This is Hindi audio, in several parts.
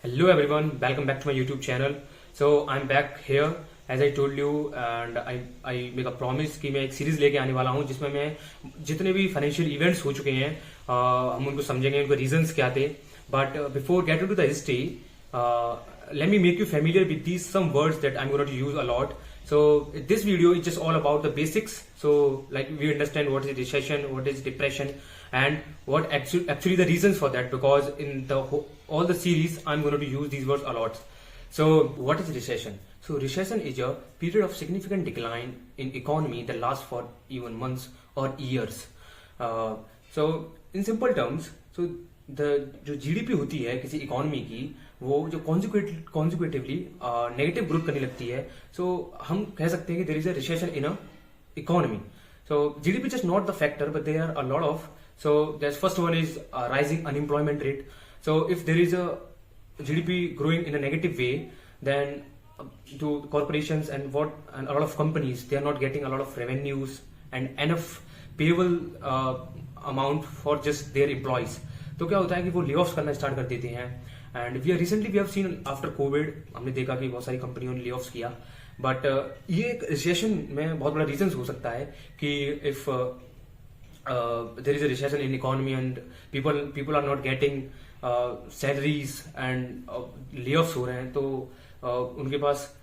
Hello everyone, welcome back to my YouTube channel. So I'm back here as I told you and I make a promise कि मैं एक सीरीज लेके आने वाला हूँ जिसमें मैं जितने भी फाइनेंशियल इवेंट्स हो चुके हैं हम उनको समझेंगे, उनके रीजंस क्या थे. But before get to the history, let me make you familiar with these some words that I'm going to use a lot. So this video is just all about the basics. So like we understand what is recession, what is depression, and what actually the reasons for that. Because in the all the series I'm going to use these words a lot. So what is recession? So recession is a period of significant decline in economy that lasts for even months or years. So in simple terms, so जो जीडीपी होती है किसी इकोनॉमी की, वो जो कॉन्जिक्यूटिवली नेगेटिव ग्रोथ करने लगती है, सो हम कह सकते हैं कि there is a recession in a economy. So GDP just not the factor but there are a lot of. So that first one is rising unemployment rate. So if there is a GDP growing in a negative way, then to corporations and a lot of companies, they are not getting a lot of revenues and enough payable amount for just their employees. तो क्या होता है कि वो ले ऑफ्स करना स्टार्ट कर देते हैं. And we have seen after COVID, हमने देखा कि बहुत सारी कंपनियों ने ले ऑफ्स किया. बट ये एक रिसेशन में बहुत बड़ा रीजन हो सकता है कि if there is a recession in economy and people are not getting salaries and layoffs हो रहे हैं, तो उनके पास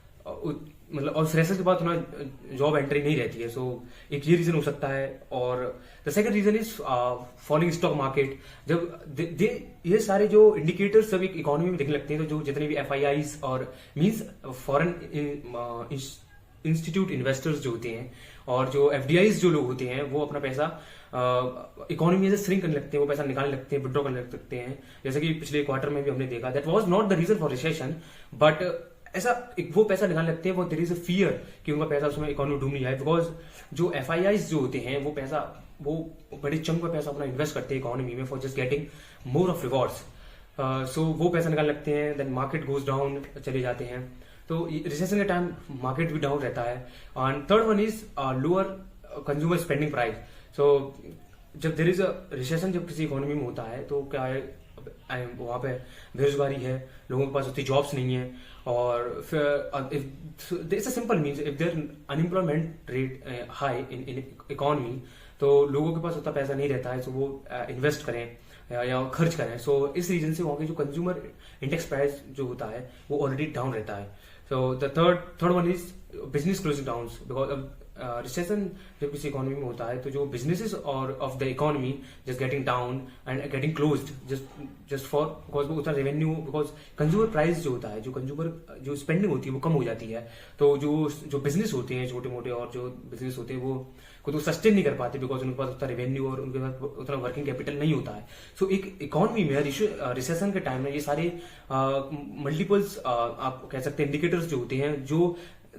मतलब और फ्रेशर्स के बाद उन्हें जॉब एंट्री नहीं रहती है. सो एक ये रीजन हो सकता है. और the second reason is falling stock market. जब ये सारे जो इंडिकेटर्स जब एक इकोनॉमी में दिखने लगते हैं, तो जो जितने भी एफआईआईज और मींस फॉरेन इंस्टीट्यूट इन्वेस्टर्स जो होते हैं और जो एफडीआईज जो लोग होते हैं, वो अपना पैसा इकोनॉमी से श्रिंक करने लगते हैं, वो पैसा निकालने लगते हैं, विड्रॉ करने लगते हैं. जैसे कि पिछले क्वार्टर में भी हमने देखा, that was not the reason for recession, but ऐसा वो पैसा निकालने लगते हैं. वो देयर इज अ फियर कि उनका पैसा उसमें इकोनॉमी डूब नहीं जाए. बिकॉज जो एफआईआईज जो होते हैं, वो बड़े चंक में पैसा अपना इन्वेस्ट करते हैं इकोनॉमी में for just getting more of rewards. So वो पैसा निकालने लगते हैं, देन मार्केट गोज डाउन, चले जाते हैं. तो रिसेशन के टाइम मार्केट भी डाउन रहता है. And third one is lower consumer spending price. So जब देयर इज अ रिसेशन, जब किसी इकोनॉमी में होता है, तो क्या है वहां पे बेरोजगारी है, लोगों के पास उतनी जॉब्स नहीं है. और फिर it's a simple means if there unemployment rate high in economy, तो लोगों के पास उतना पैसा नहीं रहता है, सो वो इन्वेस्ट करें या खर्च करें. सो इस रीजन से वहां के जो कंज्यूमर इंडेक्स प्राइस जो होता है वो ऑलरेडी डाउन रहता है. So the third one is business closing down. Because recession जब किसी इकोनॉमी में होता है, तो जो बिजनेसेस और of the economy just getting down and getting closed just for because वो उतना रेवेन्यू, बिकॉज कंज्यूमर प्राइस जो होता है, जो स्पेंडिंग होती है वो कम हो जाती है. तो जो बिजनेस होते हैं छोटे मोटे और जो बिजनेस होते हैं, वो खुद को सस्टेन नहीं कर पाते बिकॉज उनके पास उतना रेवेन्यू और उनके पास उतना वर्किंग कैपिटल नहीं होता है. सो एक इकोनॉमी में रिसेशन के टाइम में ये सारे मल्टीपल्स आप कह सकते हैं इंडिकेटर्स जो होते हैं, जो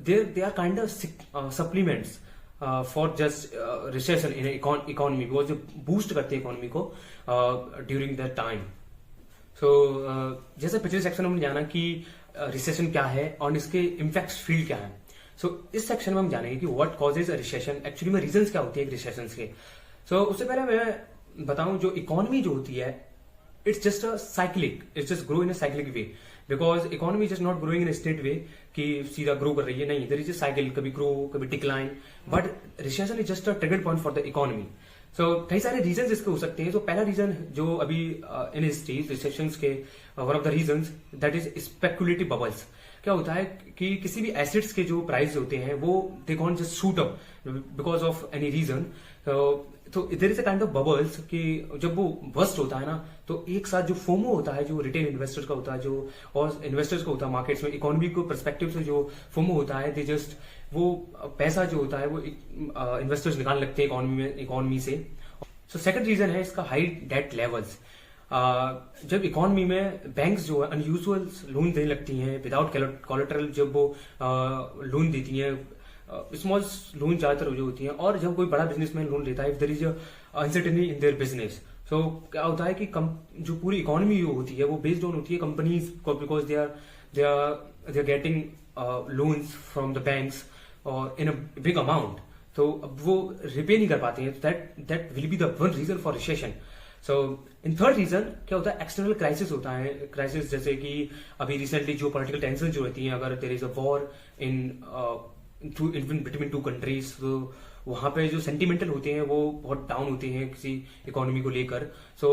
they are kind of supplements for just recession in economy, because जो boost करते हैं इकोनॉमी को during that time. So जैसे पिछले सेक्शन में हमने जाना कि रिसेशन क्या है और इसके इम्पैक्ट फील्ड क्या है. सो इस सेक्शन में हम जानेंगे कि what causes a recession, actually में रीजंस क्या होती है रिसेशन के. सो उससे पहले मैं बताऊं, जो इकोनॉमी जो होती है, it's just a cyclic, it's just grow in a cyclic way, because economy is just not growing in a straight way कि सीधा ग्रो कर रही है, नहीं. there is a cycle, कभी ग्रो कभी decline, but recession is just a trigger point for the economy. So कई सारे रीजंस इसके हो सकते हैं. तो पहला रीजन जो अभी इन हिस्ट्री रिसेशंस के one of the reasons, that is speculative bubbles. क्या होता है कि किसी भी एसेट्स के जो प्राइस होते हैं, वो they can't just shoot up because of any reason. तो there is a kind of bubbles कि जब वो बस्ट होता है ना, तो एक साथ जो फोमो होता है, जो रिटेल इन्वेस्टर्स का होता है, जो और इन्वेस्टर्स का होता है मार्केट्स में, इकोनॉमी को पर्सपेक्टिव से जो फोमो होता है, दे जस्ट वो पैसा जो होता है वो इन्वेस्टर्स निकालने लगते हैं इकोनॉमी से. सो सेकंड रीजन है इसका हाई डेट लेवल्स. जब इकोनॉमी में बैंक्स जो है अनयूजुअल लोन देने लगती हैं विदाउट कोलेटरल, जब वो लोन देती हैं, स्मॉल लोन ज्यादातर जो होती हैं, और जब कोई बड़ा बिजनेसमैन लोन लेता है, if there is uncertainty in their business, so क्या होता है कि जो पूरी इकोनॉमी जो होती है वो बेस्ड ऑन होती है कंपनीज को, because they are getting loans from the banks और इन अ बिग अमाउंट. तो अब वो रिपे नहीं कर पाते हैं. That will be the one reason for recession. So in third reason क्या होता है, एक्सटर्नल क्राइसिस होता है, क्राइसिस जैसे कि अभी रिसेंटली जो पॉलिटिकल टेंशन जो रहती है, अगर there is a war in between two countries, तो वहां पे जो सेंटिमेंटल होते हैं वो बहुत डाउन होते हैं किसी इकोनॉमी को लेकर. So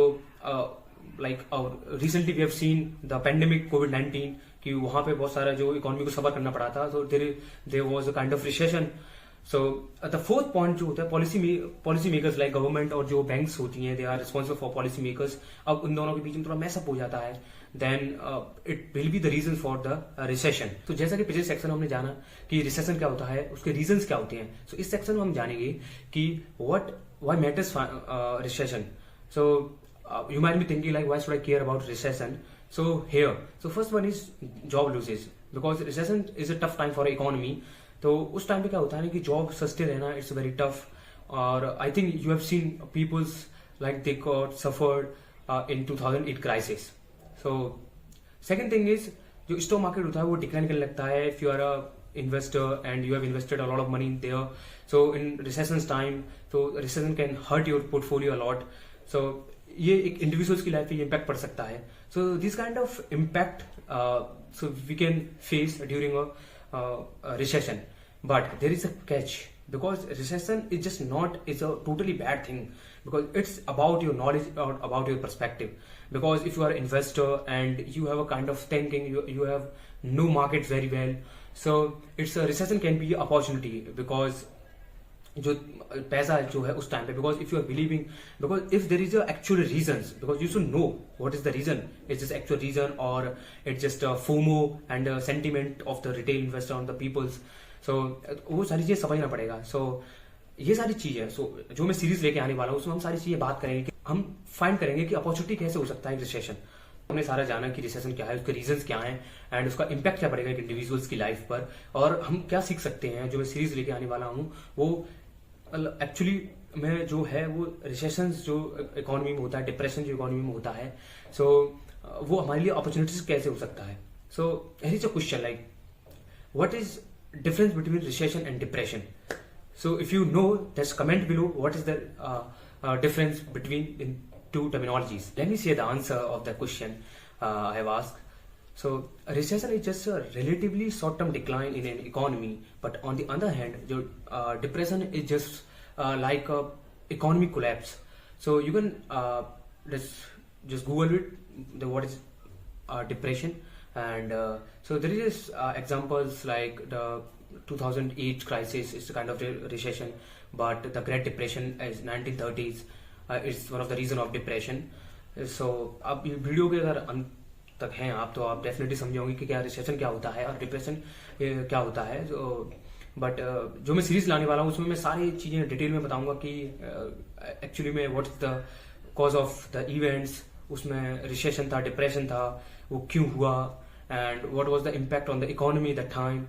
like recently we have seen the pandemic COVID कि वहां पे बहुत सारा जो इकोनॉमी को सफर करना पड़ा था. So there was a kind of recession. So the fourth point जो होता है, पॉलिसी मेकर्स लाइक गवर्नमेंट और जो बैंक्स होती हैं, they are responsible for policy makers. अब उन दोनों के बीच में थोड़ा मैसअप हो जाता है, then it will be the reason for the recession. तो जैसा कि पिछले सेक्शन में हमने जाना कि रिसेशन क्या होता है, उसके रीजंस क्या होते हैं. सो इस सेक्शन में हम जानेंगे कि why matters recession. So you might be thinking like, why should I care about recession? So first one is job losses, because recession is a tough time for economy. तो उस टाइम पे क्या होता है ना कि जॉब सस्टेन रहना इट्स वेरी टफ. और I think you have seen peoples like they got suffered in 2008 crisis. So second thing is जो स्टॉक मार्केट होता है वो डिक्लाइन करने लगता है if you are a investor and you have invested a lot of money in there. So in recession's time, so recession can hurt your portfolio a lot. So ये एक इंडिविजुअल्स की लाइफ पे इम्पैक्ट पड़ सकता है. So this kind of impact so we can face during a recession, but there is a catch, because recession is just not is a totally bad thing, because it's about your knowledge or about your perspective. Because if you are an investor and you have a kind of thinking, you have no market very well, so it's a recession can be an opportunity, because जो पैसा जो है उस टाइम पे, because if you are believing, because if there is actual reason, because you should know what is the reason, it's just actual reason और it's just FOMO and sentiment of the retail investor on the peoples. So वो सारी चीजें समझना पड़ेगा. सो ये सारी चीजें जो मैं सीरीज लेके आने वाला हूँ उसमें हम सारी चीजें बात करेंगे कि हम फाइंड करेंगे कि अपॉर्चुनिटी कैसे हो सकता है रिसेशन. हमने सारा जाना कि रिसेशन क्या है, उसके रीजंस क्या हैं एंड उसका इम्पैक्ट क्या पड़ेगा एक इंडिविजुअल्स की लाइफ पर, और हम क्या सीख सकते हैं. जो मैं सीरीज लेके आने वाला हूँ वो एक्चुअली में जो है वो रिसेशन जो इकोनॉमी में होता है, डिप्रेशन जो इकोनॉमी में होता है, सो वो हमारे लिए अपॉर्चुनिटीज कैसे हो सकता है. So here is a question like what is difference between recession and depression. So if you know, just comment below what is the difference between in two terminologies. Let me say the answer of the question I have asked. So recession is just a relatively short-term decline in an economy, but on the other hand, depression is just like a economic collapse. So you can just Google it, what is depression. And so there is examples like the 2008 crisis is a kind of recession, but the Great Depression is 1930s is one of the reason of depression. So अब ये वीडियो के अगर अंत तक हैं आप तो आप डेफिनेटली समझोगे कि क्या रिसेशन क्या होता है और डिप्रेशन क्या होता है. बट जो मैं सीरीज लाने वाला हूँ उसमें मैं सारी चीजें डिटेल में बताऊंगा कि एक्चुअली में what is the cause of the events, उसमें रिसेशन था, डिप्रेशन था, वो क्यों हुआ, and what was the impact on the economy that time.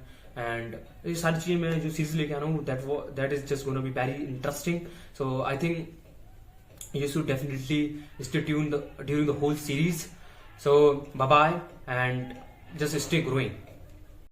And ये सारी चीजें मैं जो सीरीज लेके आ रहा हूँ that is just going to be very interesting. So I think you should definitely stay tuned during the whole series. So bye bye and just stay growing.